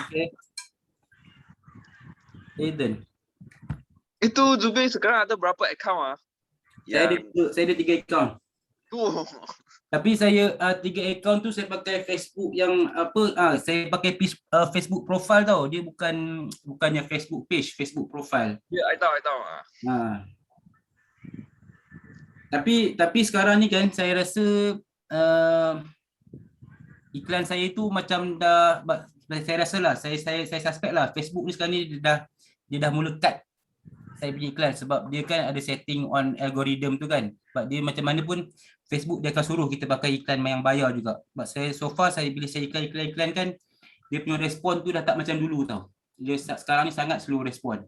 Okay. Aiden. Itu Zubin sekarang ada berapa account ah? Saya ada 3 account. Tapi saya 3 account tu saya pakai Facebook yang saya pakai Facebook profile tau. Dia bukannya Facebook page, Facebook profile. Ya, I tahu. Tapi sekarang ni kan saya rasa iklan saya tu macam dah, saya rasa lah, saya suspect lah Facebook ni sekarang ni dia dah mula cut saya punya iklan sebab dia kan ada setting on algorithm tu kan. Sebab dia macam mana pun Facebook dia akan suruh kita pakai iklan yang bayar juga. Sebab saya so far bila saya iklan kan, dia punya respon tu dah tak macam dulu tau. Dia sekarang ni sangat slow respon.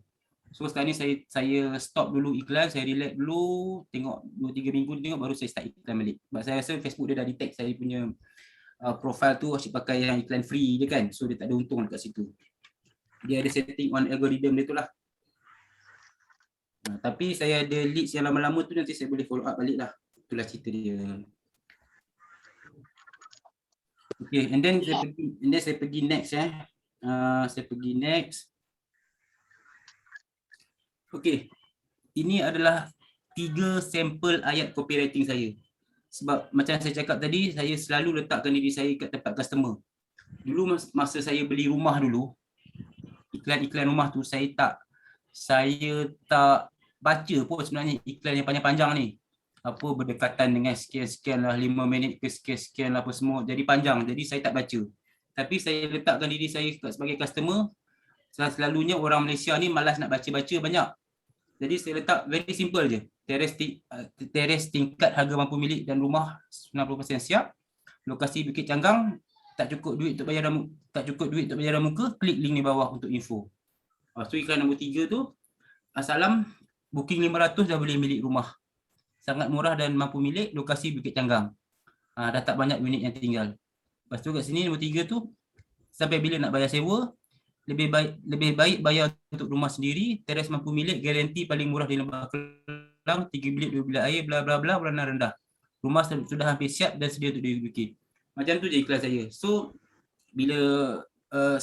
So sekarang ni saya stop dulu iklan, saya relax dulu, tengok 2-3 minggu tengok baru saya start iklan balik. Sebab saya rasa Facebook dia dah detect saya punya profile tu asyik pakai yang iklan free je kan. So dia tak ada untung dekat situ. Dia ada setting on algorithm dia tu lah. Tapi saya ada leads yang lama-lama tu nanti saya boleh follow up balik lah. Itulah cerita dia. Okay, and then saya pergi next . Saya pergi next. Okay, ini adalah 3 sampel ayat copywriting saya. Sebab macam saya cakap tadi, saya selalu letakkan diri saya kat tempat customer. Dulu masa saya beli rumah dulu, iklan-iklan rumah tu saya tak baca pun sebenarnya iklan yang panjang-panjang ni. Apa berdekatan dengan sekian-sekian lah, 5 minit ke sekian-sekian lah apa semua. Jadi panjang, jadi saya tak baca. Tapi saya letakkan diri saya sebagai customer, selalunya orang Malaysia ni malas nak baca-baca banyak. Jadi saya letak very simple je. Teres tingkat harga mampu milik dan rumah 90% siap. Lokasi Bukit Canggang, tak cukup duit untuk bayaran muka, klik link di bawah untuk info. So iklan nombor 3 tu, Assalam, booking 500 dah boleh milik rumah. Sangat murah dan mampu milik, lokasi Bukit Canggang. Dah tak banyak unit yang tinggal. Lepas tu kat sini nombor 3 tu, sampai bila nak bayar sewa, lebih baik bayar untuk rumah sendiri, teres mampu milik, garanti paling murah di Lembah Kelang, 3 bilik 2 bilik air, bla bla bla, bulanan rendah. Rumah sudah hampir siap dan sedia untuk dibikin. Macam tu je iklan saya. So bila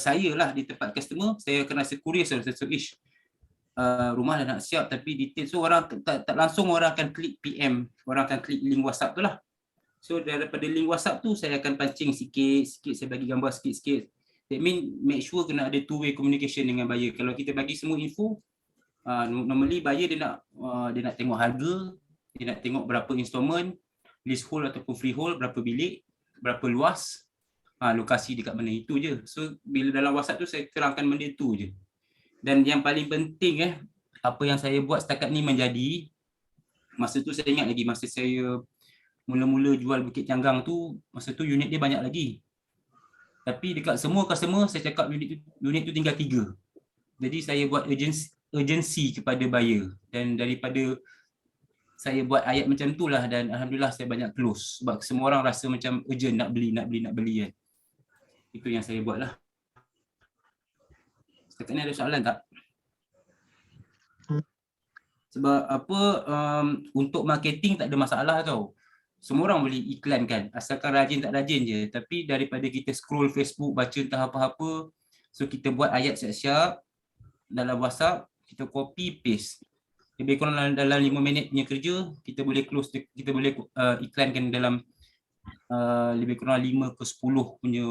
saya lah di tempat customer, saya akan rasa curious lah, rumah dah nak siap tapi detail. So orang tak langsung orang akan klik PM, orang akan klik link WhatsApp tu lah. So daripada link WhatsApp tu saya akan pancing sikit, saya bagi gambar sikit-sikit. That mean make sure kena ada two-way communication dengan buyer. Kalau kita bagi semua info, normally buyer dia nak tengok harga, dia nak tengok berapa installment, leasehold ataupun freehold, berapa bilik, berapa luas, lokasi dekat mana, itu je. So bila dalam WhatsApp tu saya terangkan benda tu je. Dan yang paling penting apa yang saya buat setakat ni menjadi, masa tu saya ingat lagi masa saya mula-mula jual Bukit Canggang tu, masa tu unit dia banyak lagi. Tapi dekat semua customer saya cakap unit tu tinggal 3. Jadi saya buat urgency kepada buyer, dan daripada saya buat ayat macam tu lah, dan alhamdulillah saya banyak close sebab semua orang rasa macam urgent nak beli kan. Itu yang saya buat lah. Setakat ni ada soalan tak? Sebab untuk marketing tak ada masalah tau. Semua orang boleh iklan kan, asalkan rajin tak rajin je. Tapi daripada kita scroll Facebook, baca entah apa-apa, so kita buat ayat siap-siap dalam WhatsApp, kita copy paste. Lebih kurang dalam 5 minit punya kerja, kita boleh close, kita boleh iklankan dalam lebih kurang 5 ke 10 punya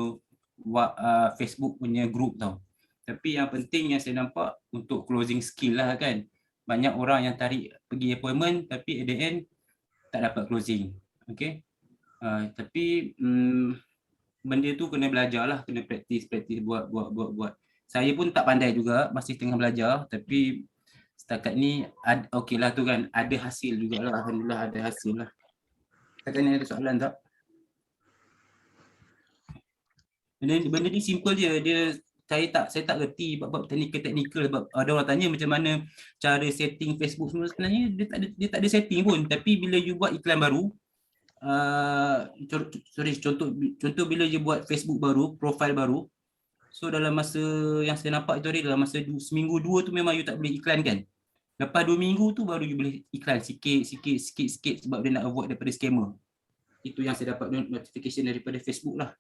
Facebook punya group tau. Tapi yang penting yang saya nampak untuk closing skill lah kan. Banyak orang yang tarik pergi appointment tapi at the end tak dapat closing. Okay. Tapi benda tu kena belajar lah, kena praktis buat. Saya pun tak pandai juga, masih tengah belajar, tapi setakat ni okey lah tu kan, ada hasil jugalah, alhamdulillah ada hasil lah. Setakat ni ada soalan tak? Benda ni simple je, saya tak reti bab teknikal sebab ada orang tanya macam mana cara setting Facebook semua. Sebenarnya dia tak ada setting pun, tapi bila you buat iklan baru, contoh bila you buat Facebook baru, profile baru, so dalam masa yang saya nampak itu hari, dalam masa seminggu 2 tu memang you tak boleh iklan kan. Lepas 2 minggu tu baru you boleh iklan sikit sebab dia nak avoid daripada scammer. Itu yang saya dapat notification daripada Facebook lah.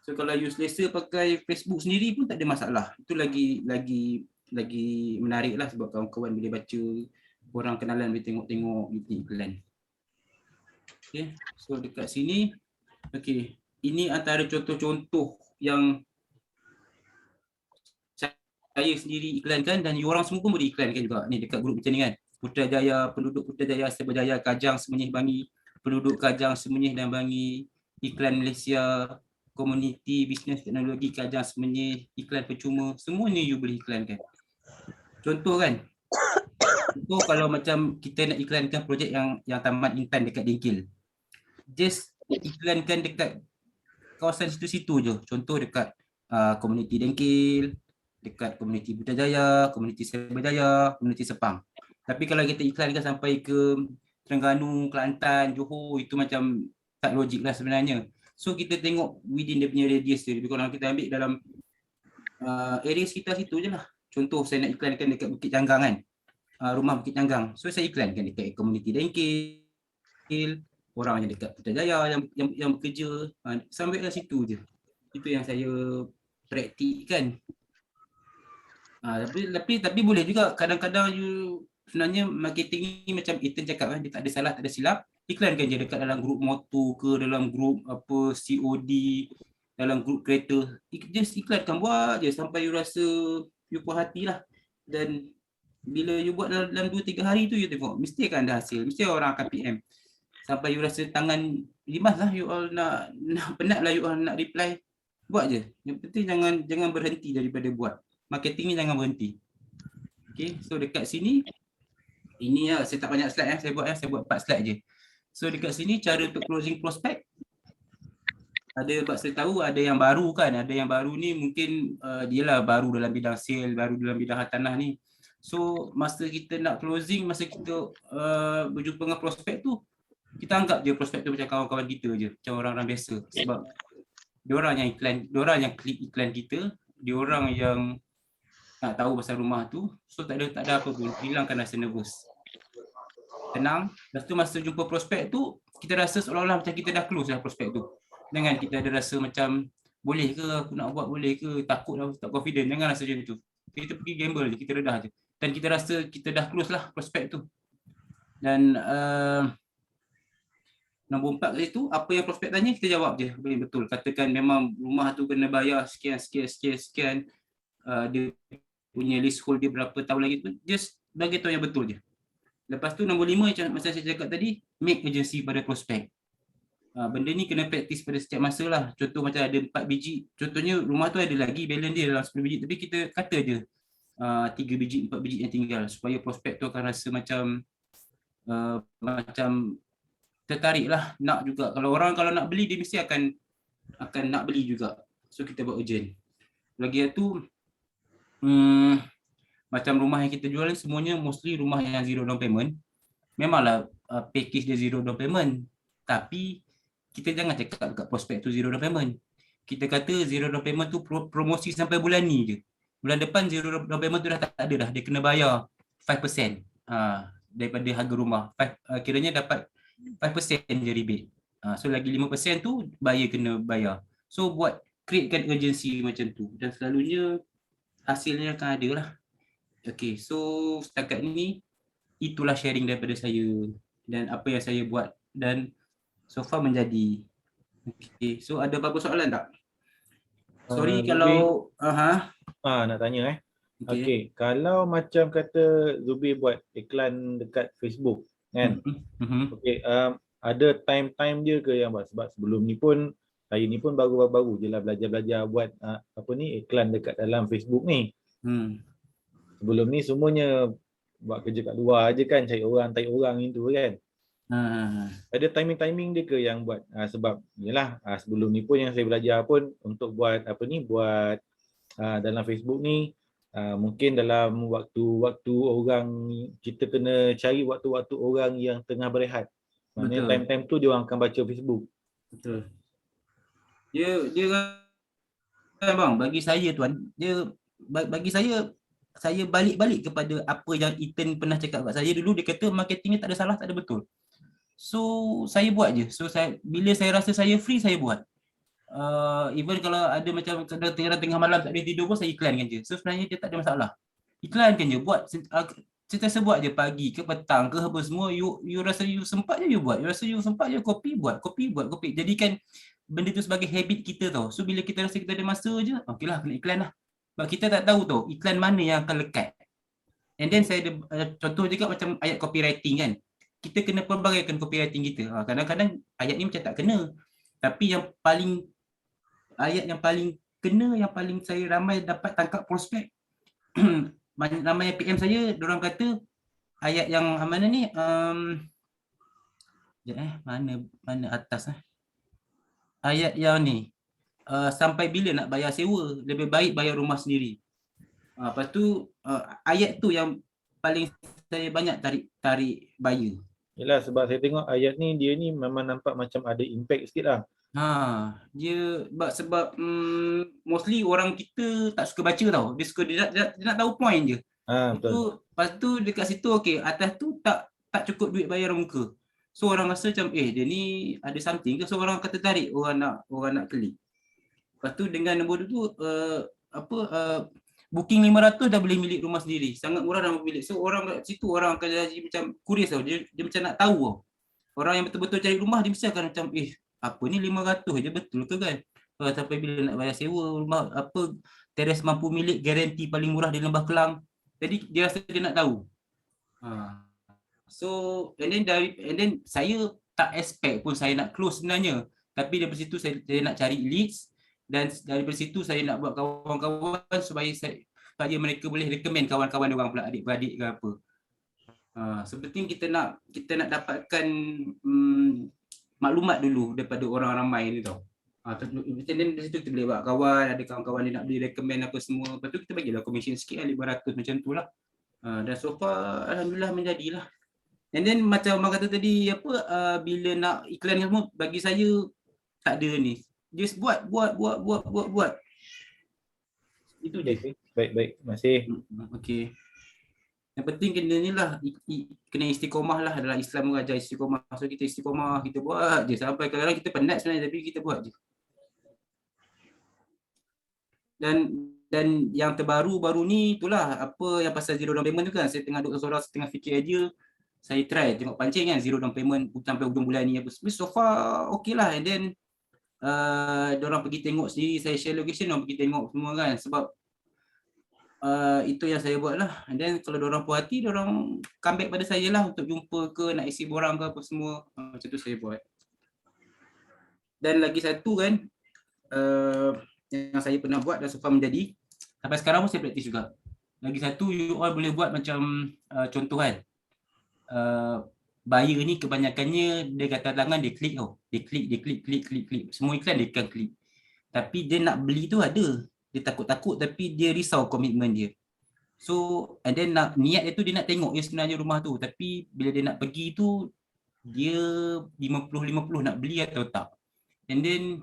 So So kalau you selesa pakai Facebook sendiri pun tak ada masalah. Itu lagi menarik lah sebab kawan-kawan boleh baca, orang kenalan boleh tengok-tengok iklan. Okay, so dekat sini, okay, ini antara contoh-contoh yang saya sendiri iklankan dan you orang semua pun boleh iklankan juga ni dekat grup macam ni kan. Putrajaya, penduduk Putrajaya, Seberjaya, Kajang, Semenyih, Bangi, penduduk Kajang, Semenyih dan Bangi, iklan Malaysia, komuniti bisnes teknologi Kajang, Semenyih, iklan percuma, semua ni you boleh iklankan. Contoh kan, contoh kalau macam kita nak iklankan projek yang tamat intan dekat Dengkil, just iklankan dekat kawasan situ-situ je. Contoh dekat komuniti Dengkil, dekat komuniti Putrajaya, komuniti Seberjaya, komuniti Sepang. Tapi kalau kita iklankan sampai ke Terengganu, Kelantan, Johor, itu macam tak logik lah sebenarnya. So kita tengok within dia punya radius dia. Lebih kurang kita ambil dalam area sekitar situ je lah. Contoh saya nak iklankan dekat Bukit Janggang kan, rumah Bukit Janggang. So saya iklankan dekat komuniti Dengkil, orang yang dekat Putrajaya yang bekerja, sampai ke situ je. Itu yang saya praktikkan. Tapi boleh juga kadang-kadang you sebenarnya marketing ni macam Ethan cakap kan, dia tak ada salah, tak ada silap. Iklankan je dekat dalam grup motor ke, dalam grup apa COD, dalam grup kereta. Just iklankan, buat je sampai you rasa you puas hati lah. Dan bila you buat dalam 2-3 hari tu you tengok, mesti akan ada hasil. Mesti orang akan PM. Sampai you rasa tangan limas lah, you all nak penat lah you all nak reply. Buat je. Yang penting jangan berhenti daripada buat. Marketing ni jangan berhenti. Okay, so dekat sini, ini saya tak banyak slide saya buat 4 slide je. So dekat sini cara untuk closing prospect. Ada buat saya tahu ada yang baru kan, ada yang baru ni mungkin dia lah baru dalam bidang sale, baru dalam bidang hartanah ni. So masa kita nak closing, masa kita berjumpa dengan prospek tu, kita anggap je prospek tu macam kawan-kawan kita je, macam orang-orang biasa. Sebab diorang yang klik iklan kita, diorang yang nak tahu pasal rumah tu. So tak ada apa pun, hilangkan rasa nervous. Tenang. Lepas tu masa jumpa prospek tu, kita rasa seolah-olah macam kita dah close lah prospek tu. Jangan kita ada rasa macam boleh ke aku nak buat, boleh ke, takut lah, tak confident. Jangan rasa macam tu. Kita pergi gamble je, kita redah je. Dan kita rasa kita dah close lah prospek tu. Dan nombor 4 kali tu, apa yang prospek tanya kita jawab je. Betul. Katakan memang rumah tu kena bayar sekian. Dia punya leasehold dia berapa tahun lagi tu, just bagi tahu yang betul je. Lepas tu nombor 5 macam masa saya cakap tadi, make urgency pada prospek. Benda ni kena praktis pada setiap masa lah. Contoh macam ada 4 biji, contohnya rumah tu ada lagi balance dia dalam 10 biji, tapi kita kata je 3 biji, 4 biji yang tinggal, supaya prospek tu akan rasa macam tertarik lah, nak juga. Kalau nak beli, dia mesti akan nak beli juga. So kita buat urgent. Lagi tu macam rumah yang kita jual ni semuanya mostly rumah yang zero down payment. Memanglah package dia zero down payment, tapi kita jangan cakap dekat prospek tu zero down payment. Kita kata zero down payment tu promosi sampai bulan ni je. Bulan depan zero down payment tu dah tak ada dah. Dia kena bayar 5% daripada harga rumah. Kiranya dapat 5% je rebate. So lagi 5% tu buyer kena bayar. So createkan urgency macam tu. Dan selalunya hasilnya akan ada lah. Okay, so setakat ni itulah sharing daripada saya dan apa yang saya buat dan so far menjadi. Okay, so ada apa-apa soalan tak? Sorry kalau nak tanya Okay, kalau macam kata Zubi buat iklan dekat Facebook kan. Okay, ada time dia ke yang buat? Sebab sebelum ni pun saya ni pun baru-baru je lah belajar buat iklan dekat dalam Facebook ni. Sebelum ni semuanya buat kerja kat luar je kan, cari orang itu kan. Ada timing dia ke yang buat? Sebab yalah, sebelum ni pun yang saya belajar pun untuk buat buat dalam Facebook ni, mungkin dalam waktu orang, kita kena cari waktu-waktu orang yang tengah berehat. Maknanya time-time tu dia orang akan baca Facebook. Betul. Dia kan bang, bagi saya tuan, bagi saya balik kepada apa yang Ethan pernah cakap kat saya dulu. Dia kata marketing ni tak ada salah, tak ada betul. So saya buat je. So bila saya rasa saya free, saya buat. even kalau ada macam tengah malam tak boleh tidur pun saya iklankan je. So sebenarnya dia tak ada masalah. Iklankan je, buat sentiasa buat je pagi ke petang ke apa semua, you rasa you sempat je you buat. You rasa you sempat je kopi buat. Jadikan benda tu sebagai habit kita tau. So bila kita rasa kita ada masa je, okeylah kena iklan lah. Sebab kita tak tahu tau iklan mana yang akan lekat. And then saya ada contoh juga macam ayat copywriting kan. Kita kena pelbagaikan copywriting kita. Kadang-kadang ayat ni macam tak kena. Tapi ayat yang paling kena, yang paling saya ramai dapat tangkap prospek, ramai PM saya, diorang kata ayat yang mana ni, mana atas ayat yang ni, sampai bila nak bayar sewa, lebih baik bayar rumah sendiri. Lepas tu ayat tu yang paling saya banyak tarik buyer. Yelah, sebab saya tengok ayat ni, dia ni memang nampak macam ada impact sikit lah. Dia sebab mostly orang kita tak suka baca tau. Dia suka dia nak tahu point je. Betul. Lepas tu dekat situ okey, atas tu tak cukup duit bayar muka. So orang rasa macam dia ni ada something ke, so orang kata tarik, orang nak klik. Lepas tu dengan nombor tu booking 500 dah boleh milik rumah sendiri. Sangat murah dah milik. So orang kat situ orang akan jadi macam curious tau. Dia macam nak tahu tau. Orang yang betul-betul cari rumah dia mesti akan macam apa ni 500 je betul ke kan? Sampai bila nak bayar sewa rumah, teres mampu milik, garanti paling murah di Lembah Kelang. Jadi dia rasa dia nak tahu. So and then saya tak expect pun saya nak close sebenarnya. Tapi daripada situ saya nak cari leads, dan daripada situ saya nak buat kawan-kawan supaya mereka boleh recommend kawan-kawan orang pula, adik-beradik ke apa. Seperti kita nak dapatkan maklumat dulu daripada orang ramai ni tau. Dan dari situ kita boleh buat kawan, ada kawan-kawan dia nak beli recommend apa semua. Lepas tu kita bagilah commission sikit lah, 500 macam tu lah. Dan so far alhamdulillah menjadilah. And then macam abang kata tadi bila nak iklan semua, bagi saya tak ada ni. Just buat. Itu je. Baik. Terima kasih. Okey. Yang penting kena ni lah, kena istiqomah lah. Dalam Islam mengajar istiqomah. So kita istiqomah, kita buat je sampai kadang-kadang kita penat sebenarnya, tapi kita buat je. Dan yang terbaru ni itulah apa yang pasal zero down payment tu kan. Saya tengah duduk seorang, setengah fikir idea. Saya try tengok pancing kan zero down payment sampai hujung bulan ni apa. So far okey lah. And then diorang pergi tengok sendiri, saya share location, diorang pergi tengok semua kan. Sebab itu yang saya buat lah. And then kalau diorang puas hati, diorang come back pada saya lah untuk jumpa ke, nak isi borang ke apa semua. Macam tu saya buat. Dan lagi satu kan, yang saya pernah buat dan so far menjadi, sampai sekarang pun saya praktis juga. Lagi satu, you all boleh buat macam contoh kan, buyer ni kebanyakannya dia kata tangan dia klik tau. Dia klik. Semua iklan dia akan klik. Tapi dia nak beli tu ada. Dia takut-takut tapi dia risau komitmen dia. So and then niat dia tu dia nak tengok sebenarnya rumah tu. Tapi bila dia nak pergi tu dia 50-50 nak beli atau tak. And then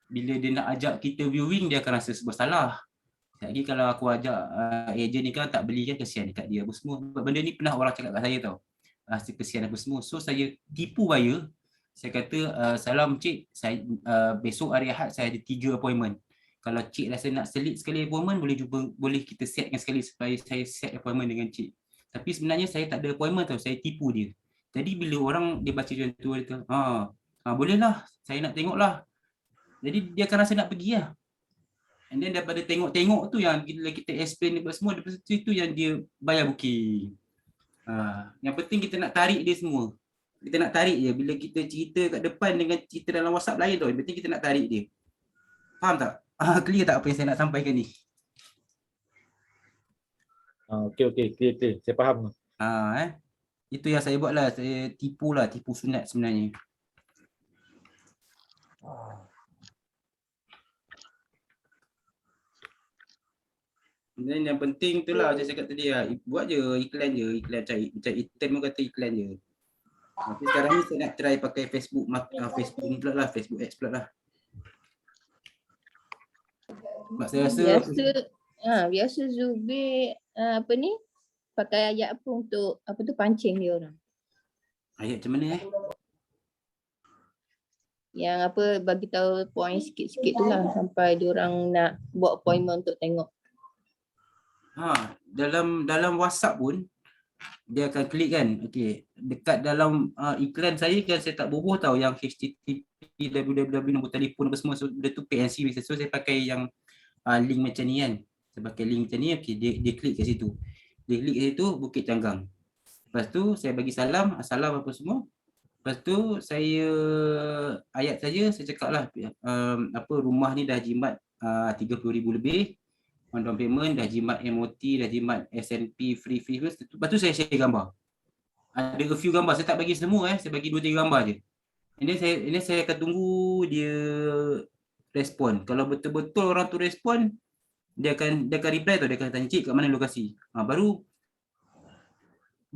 bila dia nak ajak kita viewing, dia akan rasa bersalah. Lagi kalau aku ajak ejen ni kan tak beli kan, kesian dekat dia apa semua. Benda ni pernah orang cakap kat saya tau. Rasa kesian apa semua. So saya tipu buyer. Saya kata salam cik, saya besok hari Ahad saya ada 3 appointment. Kalau cik rasa nak selit sekali appointment, boleh kita setkan sekali supaya saya set appointment dengan cik. Tapi sebenarnya saya tak ada appointment tau, saya tipu dia. Jadi bila orang dia baca macam tu, dia kata, boleh lah, saya nak tengok lah. Jadi dia akan rasa nak pergi lah. And then daripada tengok-tengok tu yang kita explain semua, daripada situ yang dia bayar booking. Yang penting kita nak tarik dia semua. Kita nak tarik je. Bila kita cerita kat depan dengan cerita dalam WhatsApp lain tu, yang penting kita nak tarik dia. Faham tak? Clear tak apa yang saya nak sampaikan ni? Okey, clear. Saya faham. Itu yang saya buat lah. Saya tipu sunat sebenarnya. Dan yang penting tu lah, saya cakap tadi lah, buat je iklan cari item pun kata iklan je. Tapi sekarang ni saya nak try pakai Facebook ni pula lah, Facebook Ads pula lah. Sebab saya rasa biasa Zubir pakai ayat apa untuk pancing dia orang. Ayat macam mana Yang apa bagi tahu point sikit-sikit tu lah sampai diorang nak buat appointment untuk tengok. Dalam WhatsApp pun dia akan klik kan. Okey, dekat dalam iklan saya kan saya tak boboh tahu yang HTTP www nombor telefon apa semua, so dia tu PNC biasa. So saya pakai yang link macam ni kan. Saya pakai link macam ni, okey, dia klik kat situ. Dia klik kat situ Bukit Canggang. Lepas tu saya bagi salam, assalam apa semua. Lepas tu saya saya cakap lah apa rumah ni dah jimat 30,000 lebih. Down payment, dah jimat MOT, dah jimat SNP, free fee. Lepas tu saya share gambar. Ada a few gambar, saya tak bagi semua saya bagi 2-3 gambar je. Ini saya akan tunggu dia respon. Kalau betul-betul orang tu respon, dia akan reply tau, dia akan tanya, "Cik, kat mana lokasi?" Baru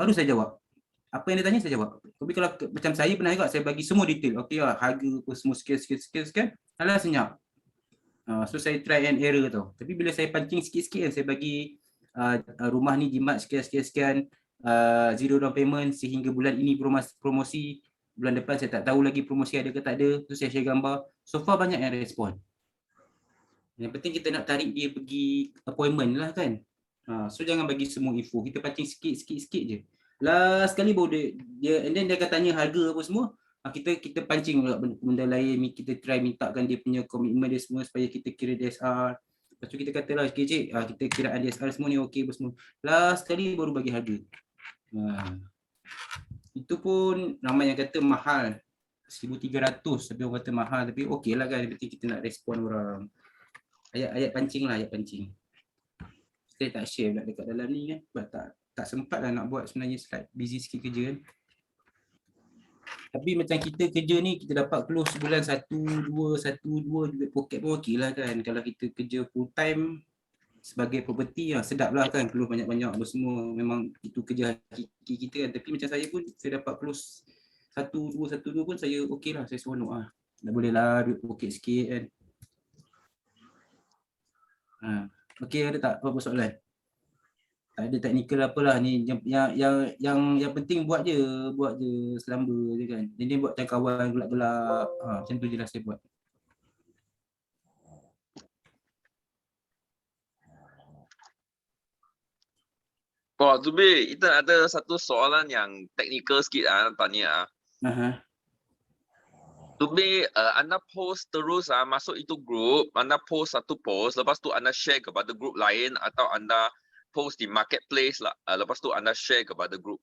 saya jawab. Apa yang dia tanya saya jawab. Tapi kalau macam saya pernah juga saya bagi semua detail. Okey lah, harga apa semua sekian. Alah senyap. So saya try and error tau. Tapi bila saya pancing sikit-sikit kan, saya bagi rumah ni jimat sekian, zero down payment sehingga bulan ini promosi, bulan depan saya tak tahu lagi promosi ada ke tak ada. So saya share gambar. So far banyak yang respon. Yang penting kita nak tarik dia pergi appointment lah kan. So jangan bagi semua info. Kita pancing sikit je. Last sekali baru dia and then dia akan tanya harga apa semua. Kita pancing pula benda lain, kita try mintakan dia punya komitmen dia semua supaya kita kira DSR. Lepas tu kita katalah, "Okay cik, kita kiraan DSR semua ni okey apa semua." Last sekali baru bagi harga. Itu pun ramai yang kata mahal. 1,300 tapi orang kata mahal, tapi okey lah kan, berarti kita nak respon orang. Ayat pancing lah, ayat pancing. Saya tak share pula dekat dalam ni kan, sebab tak sempat lah nak buat sebenarnya slide, busy sikit kerja kan. Tapi macam kita kerja ni, kita dapat close sebulan 1-2 duit poket pun okey lah kan. Kalau kita kerja full time sebagai property, sedap lah kan, close banyak-banyak apa semua. Memang itu kerja hakiki kita kan. Tapi macam saya pun, saya dapat close 1-2 pun saya okey lah, saya seronok lah. Dah boleh lah duit poket sikit kan. Okey, ada tak apa-apa soalan? Tak ada teknikal apalah ni, yang penting buat je selamba je kan. Jadi buat macam kawan gelap-gelap, macam tu je lah saya buat. Zubir, kita ada satu soalan yang teknikal sikit nak tanya. Zubir, anda post terus masuk itu group, anda post satu post, lepas tu anda share kepada group lain atau anda post di marketplace lah, lepas tu anda share kepada group?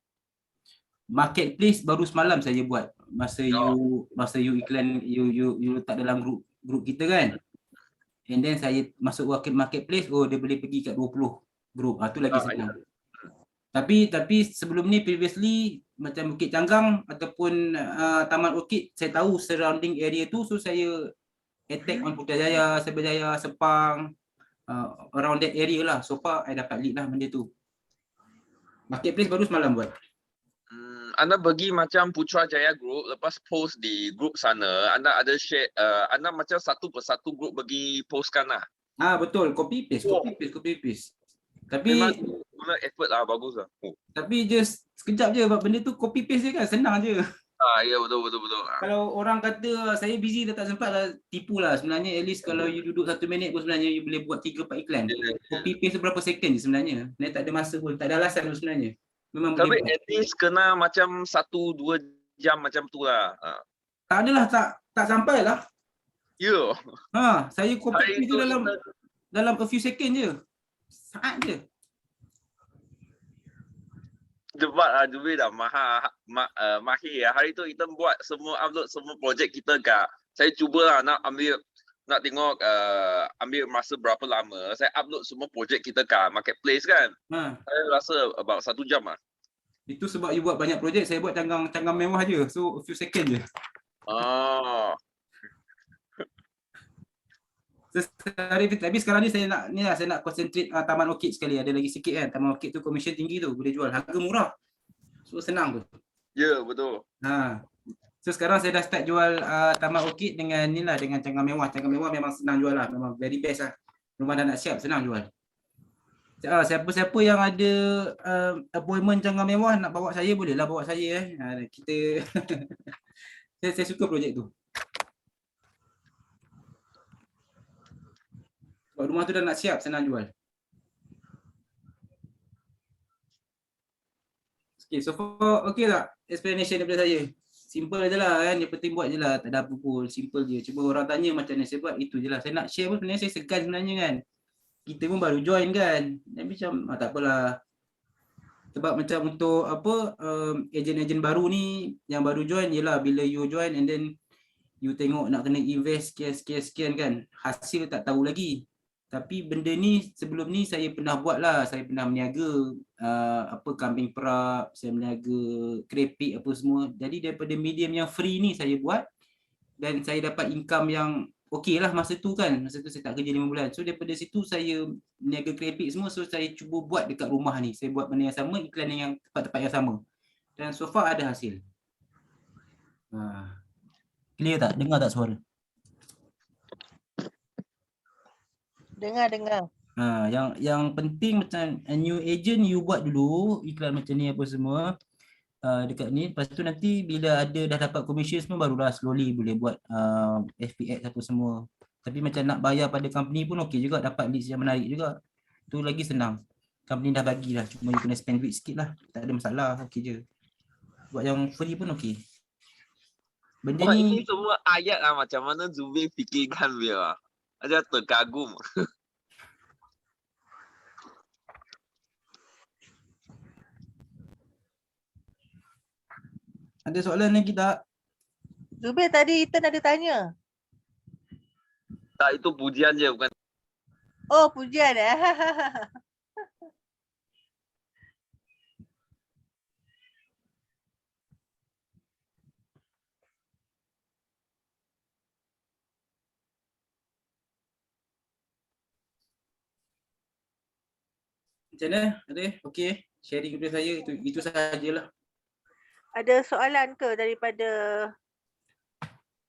Marketplace baru semalam saya buat masa you iklan you letak dalam group kita kan. And then saya masuk marketplace, dia boleh pergi kat 20 group. Tu lagi senang. Tapi sebelum ni previously macam Bukit Canggang ataupun Taman Orchid, saya tahu surrounding area tu, so saya attack on Putrajaya, Cyberjaya, Sepang, around that area lah. So far I dapat lead lah benda tu. Marketplace baru semalam buat. Anda bagi macam Putrajaya group, lepas post di group sana, anda ada share, anda macam satu persatu group bagi postkan lah. Betul, copy paste. Tapi memang guna effort lah, bagus lah. Tapi just sekejap je buat benda tu, copy paste je kan, senang je. Ya betul. Kalau orang kata saya busy tak sempat lah, tipu lah. Sebenarnya at least kalau you duduk 1 minit pun sebenarnya you boleh buat 3-4 iklan. Copy paste berapa second je sebenarnya. Tak ada masa pun, tak ada alasan pun sebenarnya. Memang tapi boleh. At least kena macam 1-2 jam macam tu lah. Tak adalah, tak sampai lah. Ya. Saya copy paste tu dalam a few second je. Saat je. Debat Zubir dah mahir. Hari tu kita buat semua, upload semua projek kita kat. Saya cubalah nak tengok ambil masa berapa lama. Saya upload semua projek kita kat marketplace kan. Saya rasa about 1 jam lah. Itu sebab you buat banyak projek, saya buat canggang mewah je. So a few second je. Tapi sekarang ni saya nak concentrate Taman Orchid sekali, ada lagi sikit kan. Taman Orchid tu commission tinggi tu, boleh jual harga murah. So senang tu. Ya, betul. So sekarang saya dah start jual Taman Orchid dengan canggang mewah. Canggang mewah memang senang jual lah, memang very best lah. Rumah dah nak siap, senang jual. Siapa-siapa yang ada appointment canggang mewah nak bawa saya, bolehlah bawa saya kita saya suka projek tu. Kalau rumah tu dah nak siap, senang jual. Okay, so far okay tak explanation daripada saya? Simple je lah kan, yang penting buat je lah, tak ada apa pun, simple je. Cuma orang tanya macam mana saya buat, itu je lah. Saya nak share pun sebenarnya saya segan sebenarnya kan. Kita pun baru join kan, dan macam tak apalah. Sebab macam untuk apa, ejen-ejen baru ni, yang baru join, yelah bila you join and then you tengok nak kena invest sekian kan, hasil tak tahu lagi. Tapi benda ni sebelum ni saya pernah buat lah, saya pernah meniaga apa kambing perap, saya meniaga kerepek apa semua. Jadi daripada medium yang free ni saya buat dan saya dapat income yang okey lah masa tu kan. Masa tu saya tak kerja 5 bulan. So daripada situ saya meniaga kerepek semua, so saya cuba buat dekat rumah ni. Saya buat benda yang sama, iklan yang tempat-tempat yang sama. Dan so far ada hasil. Clear tak? Dengar tak suara? Dengar. Yang penting macam a new agent you buat dulu iklan macam ni apa semua dekat ni. Lepas tu nanti bila ada dah dapat commission semua barulah slowly boleh buat FPX apa semua. Tapi macam nak bayar pada company pun okey juga, dapat leads yang menarik juga. Tu lagi senang. Company dah bagilah, cuma you kena spend duit sikit lah. Tak ada masalah, okey je. Buat yang free pun okey. Benda Wah, ni ini semua ayat lah macam mana Zubir fikirkan dia. Macam terkagum. ada soalan lagi tak? Zubir tadi Ethan ada tanya. Tak, itu pujian je bukan. Oh, pujian eh. Macam mana? Ada? Okey. Sharing daripada saya itu sahajalah. Ada soalan ke daripada